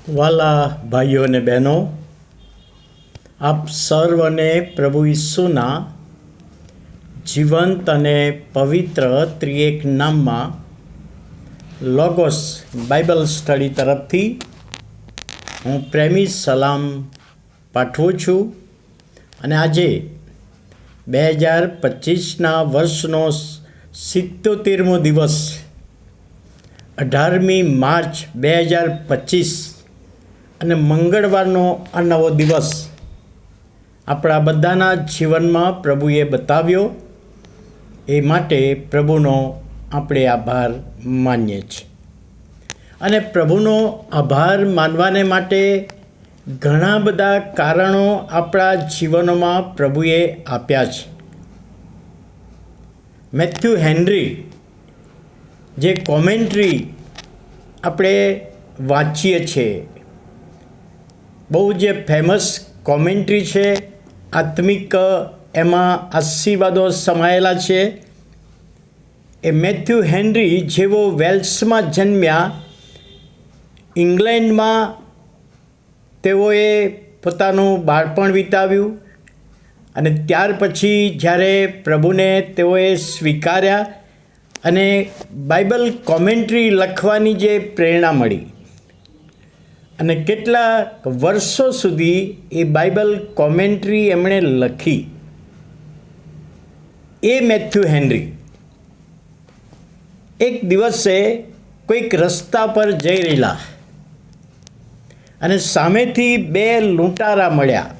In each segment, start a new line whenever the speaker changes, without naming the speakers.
વાલા ભાઈઓ અને બહેનો, આપ સર્વને પ્રભુ ઈસુના જીવંત અને પવિત્ર ત્રિએક નામમાં લોગોસ બાઇબલ સ્ટડી તરફથી હું પ્રેમી સલામ પાઠવું છું. અને આજે 2025ના વર્ષનો 77મો દિવસ 18મી માર્ચ 2025 અને મંગળવારનો આ નવો દિવસ આપણા બધાના જીવનમાં પ્રભુએ બતાવ્યો. એ માટે પ્રભુનો આપણે આભાર માનીએ છીએ. અને પ્રભુનો આભાર માનવાને માટે ઘણા બધા કારણો આપણા જીવનોમાં પ્રભુએ આપ્યા છે. મેથ્યુ હેનરી જે કોમેન્ટ્રી આપણે વાંચીએ છીએ, બહુ જે ફેમસ કોમેન્ટ્રી છે, આત્મિક એમાં આશીર્વાદો સમાયેલા છે. એ મેથ્યુ હેનરી જેવો વેલ્સમાં જન્મ્યા, ઇંગ્લેન્ડમાં તેઓએ પોતાનું બાળપણ વિતાવ્યું અને ત્યાર પછી જ્યારે પ્રભુને તેઓએ સ્વીકાર્યા અને બાઇબલ કોમેન્ટ્રી લખવાની જે પ્રેરણા મળી અને કેટલાક વર્ષો સુધી એ બાઇબલ કોમેન્ટ્રી એમણે લખી. એ મેથ્યુ હેનરી એક દિવસે કોઈક રસ્તા પર જઈ રહેલા અને સામેથી બે લૂંટારા મળ્યા.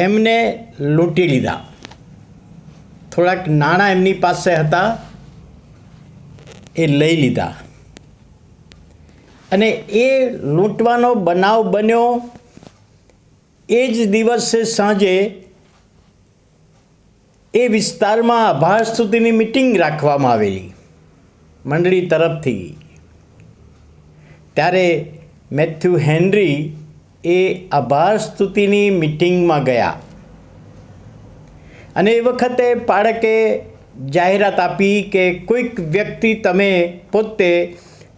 એમને લૂંટી લીધા. થોડાક નાણાં એમની પાસે હતા, એ લઈ લીધા. અને એ લૂંટવાનો બનાવ બન્યો એ જ દિવસે સાંજે એ વિસ્તારમાં આભાર સ્તુતિની મિટિંગ રાખવામાં આવેલી મંડળી તરફથી. ત્યારે મેથ્યુ હેનરી એ આભાર સ્તુતિની મિટિંગમાં ગયા અને એ વખતે પાળકે જાહેરાત આપી કે કોઈક વ્યક્તિ તમે પોતે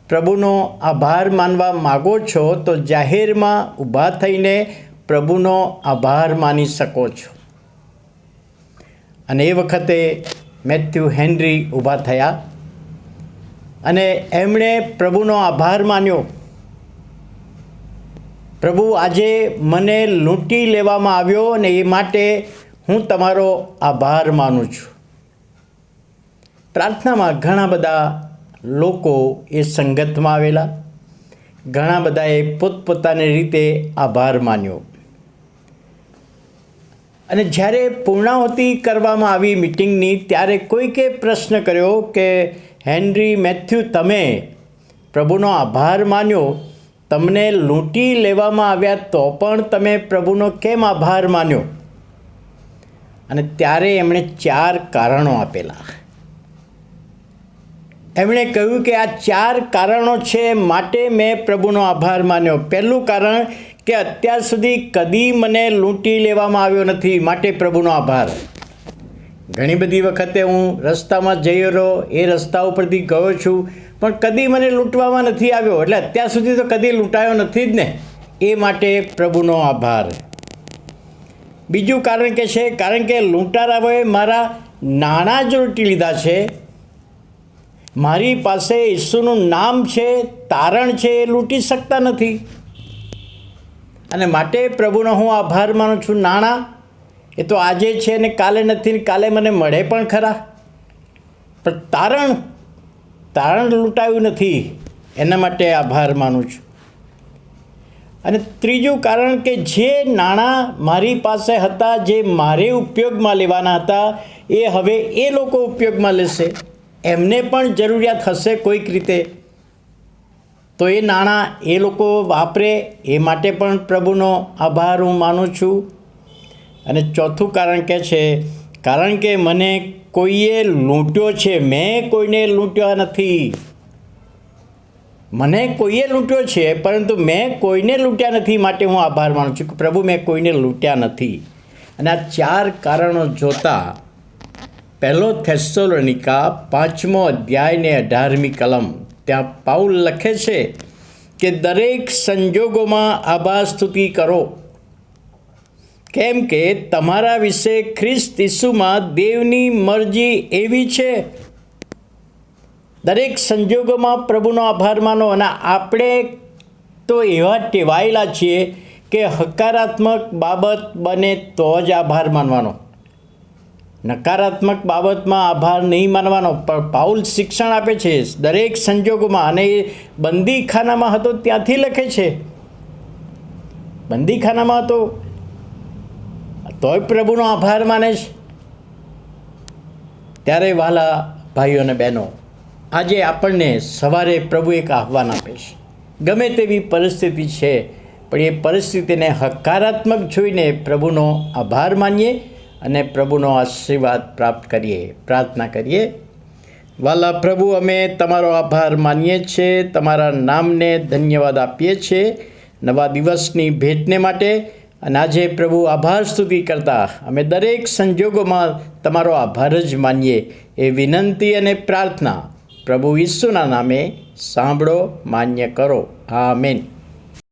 પ્રભુનો આભાર માનવા માગો છો તો જાહેરમાં ઊભા થઈને પ્રભુનો આભાર માની શકો છો. અને એ વખતે મેથ્યુ હેનરી ઊભા થયા અને એમણે પ્રભુનો આભાર માન્યો. પ્રભુ, આજે મને લૂંટી લેવામાં આવ્યો અને એ માટે હું તમારો આભાર માનું છું. પ્રાર્થનામાં ઘણા બધા લોકો એ સંગતમાં આવેલા, ઘણા બધાએ પોતપોતાની રીતે આભાર માન્યો. અને જ્યારે પૂર્ણાહુતિ કરવામાં આવી મિટિંગની, ત્યારે કોઈકે પ્રશ્ન કર્યો કે હેનરી, મેથ્યુ, તમે પ્રભુનો આભાર માન્યો, તમને લૂંટી લેવામાં આવ્યા તો પણ તમે પ્રભુનો કેમ આભાર માન્યો? અને ત્યારે એમણે 4 કારણો આપેલા. એમણે કહ્યું કે આ 4 કારણો છે માટે મેં પ્રભુનો આભાર માન્યો. પહેલું કારણ કે અત્યાર સુધી કદી મને લૂંટી લેવામાં આવ્યો નથી, માટે પ્રભુનો આભાર. ઘણી બધી વખતે હું રસ્તામાં જઈ રહ્યો, એ રસ્તા ઉપરથી ગયો છું, પણ કદી મને લૂંટવામાં નથી આવ્યો, એટલે અત્યાર સુધી તો કદી લૂંટાયો નથી જ ને, એ માટે પ્રભુનો આભાર. બીજું કારણ કે છે, કારણ કે લૂંટારાઓએ મારા નાણાં જ લૂંટી લીધા છે. મારી પાસે ઈસુનું નામ છે, તારણ છે, એ લૂંટી શકતા નથી. અને માટે પ્રભુનો હું આભાર માનું છું. નાણાં એ તો આજે છે ને કાલે નથી, કાલે મને મળે પણ ખરા, પણ તારણ લૂંટાયું નથી, એના માટે આભાર માનું છું. અને ત્રીજું કારણ કે જે નાણાં મારી પાસે હતા, જે મારે ઉપયોગમાં લેવાના હતા, એ હવે એ લોકો ઉપયોગમાં લેશે. એમને પણ જરૂરિયાત હશે કોઈક રીતે, તો એ નાણાં એ લોકો વાપરે, એ માટે પણ પ્રભુનો આભાર હું માનું છું. અને ચોથું કારણ કે છે, કારણ કે મને કોઈએ લૂંટ્યો છે, મેં કોઈને લૂંટ્યા નથી. મને કોઈએ લૂંટ્યો છે, પરંતુ મેં કોઈને લૂંટ્યા નથી, માટે હું આભાર માનું છું કે પ્રભુ, મેં કોઈને લૂંટ્યા નથી. અને આ 4 કારણો જોતા પહેલો થેસ્સલોનિકા 5મો અધ્યાય ને 18મી કલમ, ત્યાં પાઉલ લખે છે કે દરેક સંજોગોમાં આભાર સ્તુતિ કરો, કેમ કે તમારા વિશે ખ્રિસ્ત ઈસુમાં દેવની મરજી એવી છે. દરેક સંજોગોમાં પ્રભુનો આભાર માનો. અને આપણે તો એવા ટેવાયેલા છીએ કે હકારાત્મક બાબત બને તો જ આભાર માનવાનો, નકારાત્મક બાબતમાં આભાર નહીં માનવાનો. પણ પાઉલ શિક્ષણ આપે છે દરેક સંજોગોમાં, અને એ બંદીખાનામાં હતો ત્યાંથી લખે છે. બંદીખાનામાં હતો તોય પ્રભુનો આભાર માને છે. ત્યારે વહાલા ભાઈઓ અને બહેનો, આજે આપણને સવારે પ્રભુ એક આહ્વાન આપે છે. ગમે તેવી પરિસ્થિતિ છે, પણ એ પરિસ્થિતિને હકારાત્મક જોઈને પ્રભુનો આભાર માનીએ અને પ્રભુનો આશીર્વાદ પ્રાપ્ત કરીએ. પ્રાર્થના કરીએ. વાલા પ્રભુ, અમે તમારો આભાર માનીએ છીએ, તમારા નામને ધન્યવાદ આપીએ છીએ નવા દિવસની ભેટને માટે. અને આજે પ્રભુ આભાર સ્તુતિ કરતા અમે દરેક સંજોગોમાં તમારો આભાર જ માનીએ એ વિનંતી અને પ્રાર્થના પ્રભુ ઈસુના નામે સાંભળો, માન્ય કરો. આમેન.